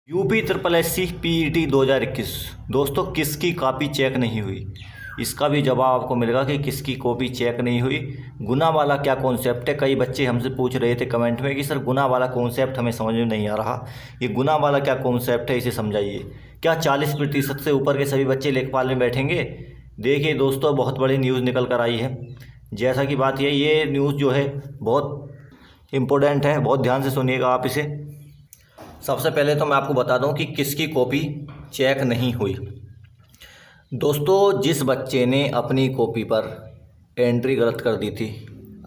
UP triple S C PET 2021 दोस्तों किसकी copy check नहीं हुई। इसका भी जवाब आपको मिलेगा कि किसकी कॉपी चेक नहीं हुई। गुना वाला क्या कॉन्सेप्ट है। कई बच्चे हमसे पूछ रहे थे कमेंट में कि सर गुना वाला कॉन्सेप्ट हमें समझ में नहीं आ रहा, ये गुना वाला क्या कॉन्सेप्ट है, इसे समझाइए। क्या 40% से ऊपर के सभी बच्चे लेखपाल में बैठेंगे? देखिए दोस्तों, बहुत बड़ी न्यूज़ निकल कर आई है। जैसा कि बात ये न्यूज़ जो है बहुत इम्पोर्टेंट है, बहुत ध्यान से सुनिएगा आप इसे। सबसे पहले तो मैं आपको बता दूं कि किसकी कॉपी चेक नहीं हुई। दोस्तों, जिस बच्चे ने अपनी कॉपी पर एंट्री गलत कर दी थी,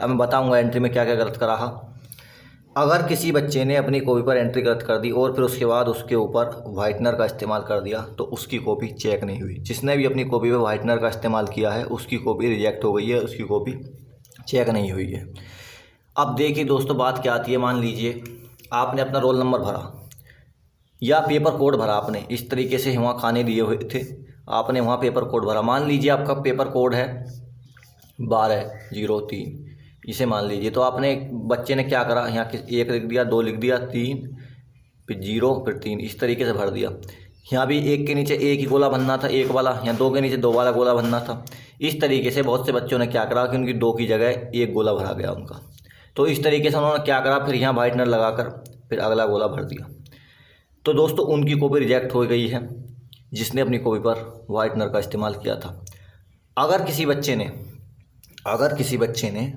अब मैं बताऊंगा एंट्री में क्या क्या गलत करा। अगर किसी बच्चे ने अपनी कॉपी पर एंट्री गलत कर दी और फिर उसके बाद उसके ऊपर वाइटनर का इस्तेमाल कर दिया तो उसकी कॉपी चेक नहीं हुई। जिसने भी अपनी कॉपी पर वाइटनर का इस्तेमाल किया है उसकी कॉपी रिजेक्ट हो गई है, उसकी कॉपी चेक नहीं हुई है। अब देखिए दोस्तों, बात क्या आती है। मान लीजिए आपने अपना रोल नंबर भरा या पेपर कोड भरा, आपने इस तरीके से वहाँ खाने दिए हुए थे, आपने वहाँ पेपर कोड भरा। मान लीजिए आपका पेपर कोड है 1203, इसे मान लीजिए। तो आपने बच्चे ने क्या करा, यहाँ 1 लिख दिया, 2 लिख दिया, 3 फिर 0 फिर 3, इस तरीके से भर दिया। यहाँ भी 1 के नीचे 1 ही गोला बनना था, 1 वाला, यहाँ 2 के नीचे 2 वाला गोला बनना था। इस तरीके से बहुत से बच्चों ने क्या करा कि उनकी 2 की जगह 1 गोला भरा गया उनका। तो इस तरीके से उन्होंने क्या करा, फिर यहाँ वाइटनर लगाकर फिर अगला गोला भर दिया। तो दोस्तों उनकी कॉपी रिजेक्ट हो गई है जिसने अपनी कॉपी पर वाइटनर का इस्तेमाल किया था। अगर किसी बच्चे ने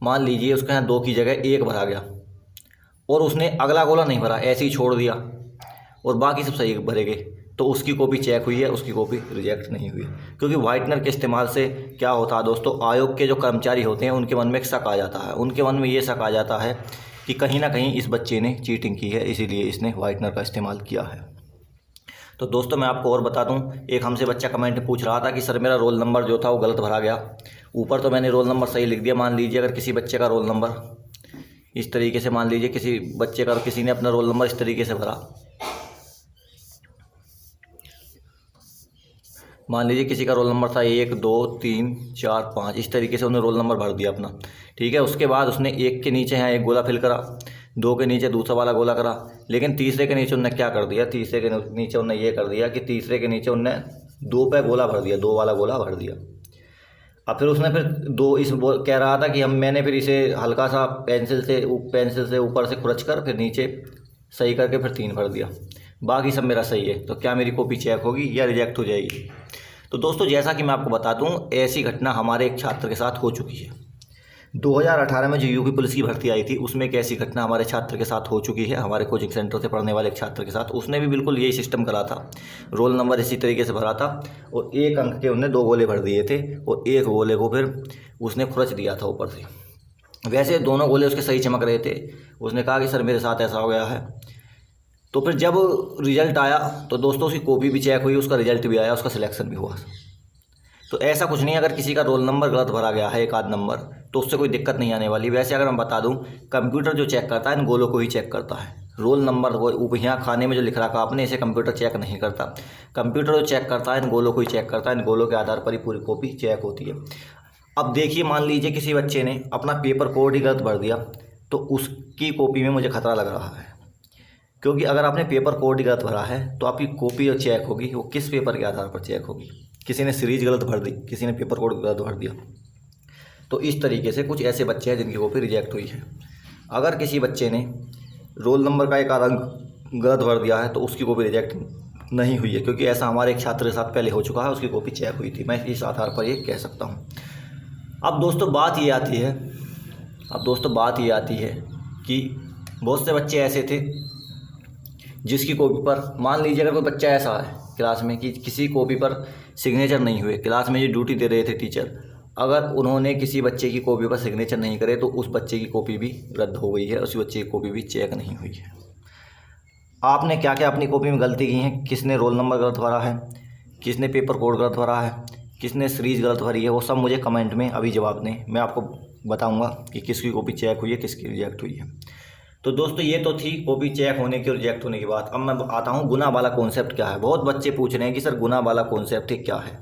मान लीजिए उसके यहाँ 2 की जगह 1 भरा गया और उसने अगला गोला नहीं भरा, ऐसे ही छोड़ दिया और बाकी सब सही भरे गए, तो उसकी कॉपी चेक हुई है, उसकी कॉपी रिजेक्ट नहीं हुई। क्योंकि वाइटनर के इस्तेमाल से क्या होता है दोस्तों, आयोग के जो कर्मचारी होते हैं उनके मन में एक शक आ जाता है, उनके मन में ये शक आ जाता है कि कहीं ना कहीं इस बच्चे ने चीटिंग की है, इसीलिए इसने वाइटनर का इस्तेमाल किया है। तो दोस्तों मैं आपको और बता दूं, एक हमसे बच्चा कमेंट में पूछ रहा था कि सर मेरा रोल नंबर जो था वो गलत भरा गया। ऊपर तो मैंने रोल नंबर सही लिख दिया। मान लीजिए अगर किसी बच्चे का रोल नंबर इस तरीके से, मान लीजिए किसी बच्चे का, किसी ने अपना रोल नंबर इस तरीके से भरा, मान लीजिए किसी का रोल नंबर था 1 2 3 4 5, इस तरीके से उन्होंने रोल नंबर भर दिया अपना, ठीक है। उसके बाद उसने 1 के नीचे यहाँ 1 गोला फिल करा, 2 के नीचे दूसरा वाला गोला करा, लेकिन तीसरे के नीचे उन्होंने क्या कर दिया, तीसरे के नीचे उन्होंने ये कर दिया कि तीसरे के नीचे उन्होंने 2 पे गोला भर दिया, 2 वाला गोला भर दिया। अब फिर उसने फिर 2 कह रहा था कि मैंने फिर इसे हल्का सा पेंसिल से ऊपर से खुरच कर फिर नीचे सही करके फिर 3 भर दिया, बाकी सब मेरा सही है। तो क्या मेरी कॉपी चेक होगी या रिजेक्ट हो जाएगी? तो दोस्तों जैसा कि मैं आपको बता दूं, ऐसी घटना हमारे एक छात्र के साथ हो चुकी है। 2018 में जो यूपी पुलिस की भर्ती आई थी उसमें एक ऐसी घटना हमारे छात्र के साथ हो चुकी है। हमारे कोचिंग सेंटर से पढ़ने वाले एक छात्र के साथ, उसने भी बिल्कुल यही सिस्टम करा था, रोल नंबर इसी तरीके से भरा था और 1 अंक के उन्हें 2 गोले भर दिए थे और 1 गोले को फिर उसने खुरच दिया था ऊपर से। वैसे दोनों गोले उसके सही चमक रहे थे। उसने कहा कि सर मेरे साथ ऐसा हो गया है। तो फिर जब रिजल्ट आया तो दोस्तों उसकी कॉपी भी चेक हुई, उसका रिजल्ट भी आया, उसका सिलेक्शन भी हुआ। तो ऐसा कुछ नहीं, अगर किसी का रोल नंबर गलत भरा गया है 1 आध नंबर, तो उससे कोई दिक्कत नहीं आने वाली। वैसे अगर मैं बता दूं, कंप्यूटर जो चेक करता है इन गोलों को ही चेक करता है। रोल नंबर वो यहाँ खाने में जो लिख रखा आपने, इसे कंप्यूटर चेक नहीं करता। कंप्यूटर जो चेक करता है इन गोलों को ही चेक करता है, इन गोलों के आधार पर ही पूरी कॉपी चेक होती है। अब देखिए, मान लीजिए किसी बच्चे ने अपना पेपर कोड ही गलत भर दिया तो उसकी कॉपी में मुझे खतरा लग रहा है। क्योंकि अगर आपने पेपर कोड गलत भरा है तो आपकी कॉपी जो चेक होगी वो किस पेपर के आधार पर चेक होगी। किसी ने सीरीज गलत भर दी, किसी ने पेपर कोड गलत भर दिया। तो इस तरीके से कुछ ऐसे बच्चे हैं जिनकी कॉपी रिजेक्ट हुई है। अगर किसी बच्चे ने रोल नंबर का 1 अंक गलत भर दिया है तो उसकी कॉपी रिजेक्ट नहीं हुई है, क्योंकि ऐसा हमारे एक छात्र के साथ पहले हो चुका है, उसकी कॉपी चेक हुई थी। मैं इस आधार पर ये कह सकता हूँ। अब दोस्तों बात ये आती है कि बहुत से बच्चे ऐसे थे जिसकी कॉपी पर, मान लीजिए अगर कोई बच्चा ऐसा है क्लास में कि किसी कॉपी पर सिग्नेचर नहीं हुए, क्लास में जो ड्यूटी दे रहे थे टीचर, अगर उन्होंने किसी बच्चे की कॉपी पर सिग्नेचर नहीं करे तो उस बच्चे की कॉपी भी रद्द हो गई है, उस बच्चे की कॉपी भी चेक नहीं हुई है। आपने क्या क्या अपनी कॉपी में गलती की है, किसने रोल नंबर गलत भरा है, किसने पेपर कोड गलत भरा है, किसने सीरीज गलत भरी है, वो सब मुझे कमेंट में अभी जवाब दें। मैं आपको बताऊँगा कि किसकी कॉपी चेक हुई है, किसकी रिजेक्ट हुई है। तो दोस्तों ये तो थी कॉपी चेक होने की और रिजेक्ट होने की बात। अब मैं आता हूँ गुना वाला कॉन्सेप्ट क्या है। बहुत बच्चे पूछ रहे हैं कि सर गुना वाला कॉन्सेप्ट क्या है।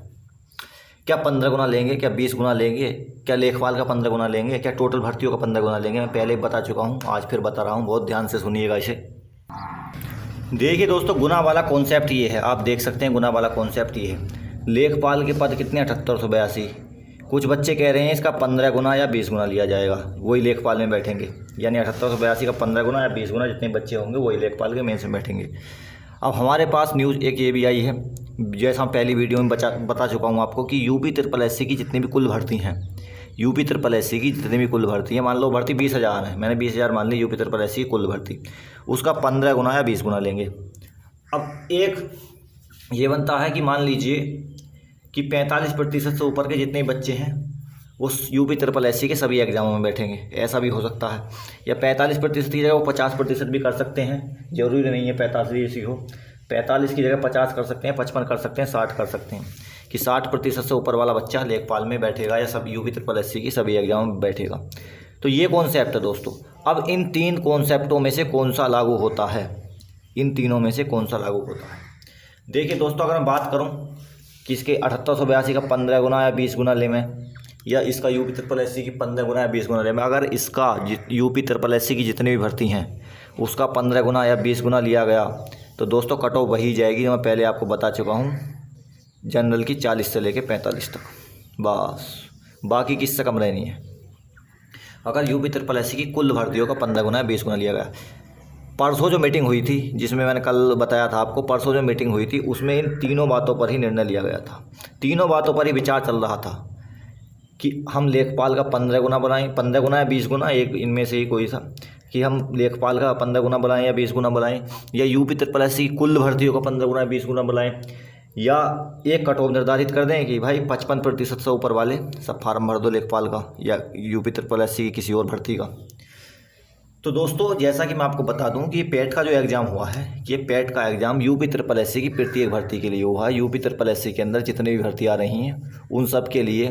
क्या 15 गुना लेंगे, क्या 20 गुना लेंगे, क्या लेखपाल का 15 गुना लेंगे, क्या टोटल भर्तियों का 15 गुना लेंगे? मैं पहले बता चुका हूँ, आज फिर बता रहा हूँ, बहुत ध्यान से सुनिएगा इसे। देखिए दोस्तों, गुना वाला कॉन्सेप्ट ये है, आप देख सकते हैं गुना वाला कॉन्सेप्ट ये है। लेखपाल के पद कितने 7882। कुछ बच्चे कह रहे हैं इसका 15 गुना या 20 गुना लिया जाएगा, वही लेखपाल में बैठेंगे। यानी 7882 का 15 गुना या 20 गुना जितने बच्चे होंगे वही लेखपाल के मेंस में बैठेंगे। अब हमारे पास न्यूज़ एक ये भी आई है, जैसा हम पहली वीडियो में बता चुका हूँ आपको कि यूपी SSSC की जितनी भी कुल भर्ती हैं, यूपी SSSC की जितनी भी कुल भर्ती है, मान लो भर्ती 20,000 है, मैंने 20,000 मान ली यूपी SSSC की कुल भर्ती, उसका 15 गुना या 20 गुना लेंगे। अब एक ये बनता है कि मान लीजिए कि 45% से ऊपर के जितने बच्चे हैं वो यूपी SSSC के सभी एग्जामों में बैठेंगे, ऐसा भी हो सकता है। या 45% की जगह वो 50% भी कर सकते हैं, ज़रूरी नहीं है 45 ही हो, 45 की जगह 50 कर सकते हैं, 55 कर सकते हैं, 60 कर सकते हैं, कि 60% से ऊपर वाला बच्चा लेखपाल में बैठेगा या सब यूपी SSSC की सभी एग्जाम में बैठेगा। तो ये कॉन्सेप्ट है दोस्तों। अब इन 3 कॉन्सेप्टों में से कौन सा लागू होता है, इन तीनों में से कौन सा लागू होता है? देखिए दोस्तों, अगर मैं बात करूं कि इसके 7882 का 15 गुना या 20 गुना ले मैं, या इसका यूपी SSSC की 15 गुना या 20 गुना ले मैं, अगर इसका यूपी SSSC की जितनी भी भर्ती हैं उसका 15 गुना या 20 गुना लिया गया तो दोस्तों कट ऑफ वही जाएगी, मैं पहले आपको बता चुका हूँ, जनरल की 40 से लेके 45 तक, बस बाकी किससे कम रहनी है। अगर यूपी SSSC की कुल भर्तियों का 15 गुना या 20 गुना लिया गया। परसों जो मीटिंग हुई थी, जिसमें मैंने कल बताया था आपको, परसों जो मीटिंग हुई थी उसमें इन तीनों बातों पर ही निर्णय लिया गया था। तीनों बातों पर ही विचार चल रहा था कि हम लेखपाल का 15 गुना बनाएं, 15 गुना या 20 गुना, एक इनमें से ही कोई सा, कि हम लेखपाल का 15 गुना बनाएं या 20 गुना बनाएं, या यूपी SSSC की कुल भर्तियों का 15 गुना या 20 गुना बनाएं, या एक कट ऑफ निर्धारित कर दें कि भाई 55% से ऊपर वाले सब फार्म भर दो लेखपाल का या यूपी SSSC की किसी और भर्ती का। तो दोस्तों, जैसा कि मैं आपको बता दूं कि ये पेट का जो एग्ज़ाम हुआ है, ये पेट का एग्ज़ाम यूपी SSSC की प्रत्येक भर्ती के लिए हुआ है। यूपी SSSC के अंदर जितने भी भर्ती आ रही हैं उन सब के लिए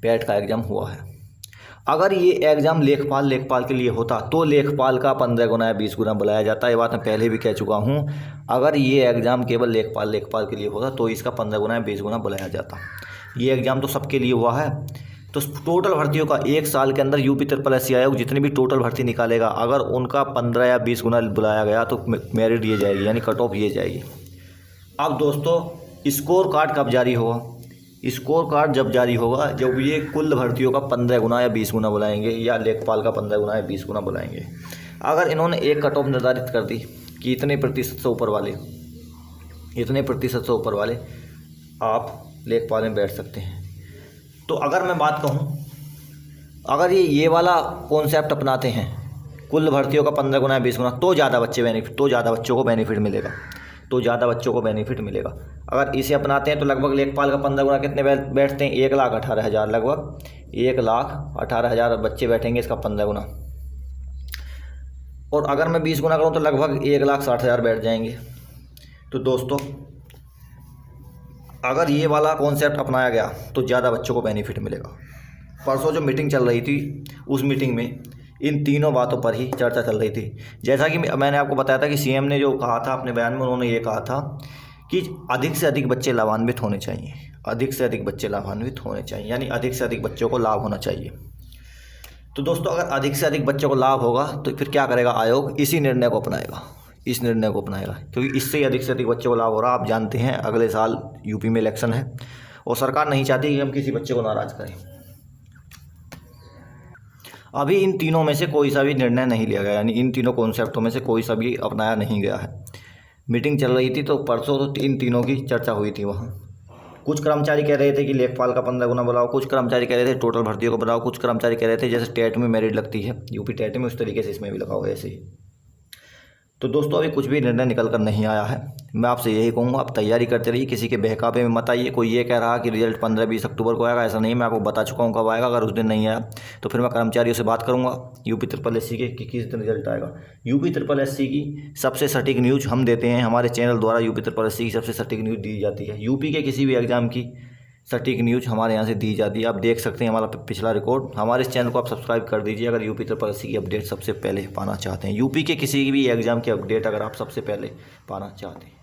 पेट का एग्ज़ाम हुआ है। अगर ये एग्ज़ाम लेखपाल के लिए होता तो लेखपाल का 15 गुना या 20 गुना बुलाया जाता। ये बात मैं पहले भी कह चुका हूँ। अगर ये एग्ज़ाम केवल लेखपाल के लिए होता तो इसका 15 गुना या 20 गुना बुलाया जाता। ये एग्ज़ाम तो सबके लिए हुआ है। तो टोटल भर्तियों का एक साल के अंदर यूपी SSSC आयोग जितनी भी टोटल भर्ती निकालेगा, अगर उनका 15 या 20 गुना बुलाया गया तो मेरिट ये जाएगी, यानी कट ऑफ ये जाएगी। अब दोस्तों, स्कोर कार्ड कब जारी होगा? स्कोर कार्ड जब जारी होगा जब ये कुल भर्तियों का 15 गुना या 20 गुना बुलाएंगे, या लेखपाल का 15 गुना या 20 गुना बुलाएंगे। अगर इन्होंने एक कट ऑफ निर्धारित कर दी कि इतने प्रतिशत से ऊपर वाले आप लेखपाल में बैठ सकते हैं, तो अगर मैं बात कहूँ, अगर ये वाला कॉन्सेप्ट अपनाते हैं, कुल भर्तियों का 15 गुना या 20 गुना, तो ज़्यादा बच्चों को बेनिफिट मिलेगा। अगर इसे अपनाते हैं तो लगभग लेखपाल का 15 गुना कितने बैठते हैं? 1,18,000, लगभग 1,18,000 बच्चे बैठेंगे इसका 15 गुना। और अगर मैं 20 गुना करूँ तो लगभग 1,60,000 बैठ जाएंगे। तो दोस्तों, अगर ये वाला कॉन्सेप्ट अपनाया गया तो ज़्यादा बच्चों को बेनिफिट मिलेगा। परसों जो मीटिंग चल रही थी उस मीटिंग में इन तीनों बातों पर ही चर्चा चल रही थी। जैसा कि मैंने आपको बताया था कि सीएम ने जो कहा था अपने बयान में, उन्होंने ये कहा था कि अधिक से अधिक बच्चे लाभान्वित होने चाहिए, यानी अधिक से अधिक बच्चों को लाभ होना चाहिए। तो दोस्तों, अगर अधिक से अधिक बच्चों को लाभ होगा तो फिर क्या करेगा आयोग? इस निर्णय को अपनाएगा, क्योंकि इससे ही अधिक से अधिक बच्चों को लाभ हो रहा है। आप जानते हैं अगले साल यूपी में इलेक्शन है और सरकार नहीं चाहती कि हम किसी बच्चे को नाराज़ करें। अभी इन तीनों में से कोई सा भी निर्णय नहीं लिया गया, यानी इन तीनों कॉन्सेप्टों में से कोई सा भी अपनाया नहीं गया है। मीटिंग चल रही थी तो परसों तो इन तीनों की चर्चा हुई थी वहाँ। कुछ कर्मचारी कह रहे थे कि लेखपाल का 15 गुना बुलाओ, कुछ कर्मचारी कह रहे थे टोटल भर्तियों को बुलाओ, कुछ कर्मचारी कह रहे थे जैसे टेट में मेरिट लगती है, यूपी टेट में, उस तरीके से इसमें भी लगाओ ऐसे ही। तो दोस्तों, अभी कुछ भी निर्णय निकल कर नहीं आया है। मैं आपसे यही कहूँगा, आप तैयारी करते रहिए, किसी के बहकावे में मत आइए। कोई ये कह रहा कि रिजल्ट 15-20 अक्टूबर को आएगा, ऐसा नहीं, मैं आपको बता चुका हूँ कब आएगा। अगर उस दिन नहीं आया तो फिर मैं कर्मचारियों से बात करूँगा यूपी SSSC के कि किस दिन रिजल्ट आएगा। यूपी SSSC की सबसे सटीक न्यूज़ हम देते हैं, हमारे चैनल द्वारा यूपी SSSC की सबसे सटीक न्यूज़ दी जाती है। यूपी के किसी भी एग्ज़ाम की सटीक न्यूज़ हमारे यहाँ से दी जाती है। आप देख सकते हैं हमारा पिछला रिकॉर्ड। हमारे इस चैनल को आप सब्सक्राइब कर दीजिए अगर यूपी SSSC की अपडेट सबसे पहले पाना चाहते हैं। यूपी के किसी भी एग्ज़ाम की अपडेट अगर आप सबसे पहले पाना चाहते हैं।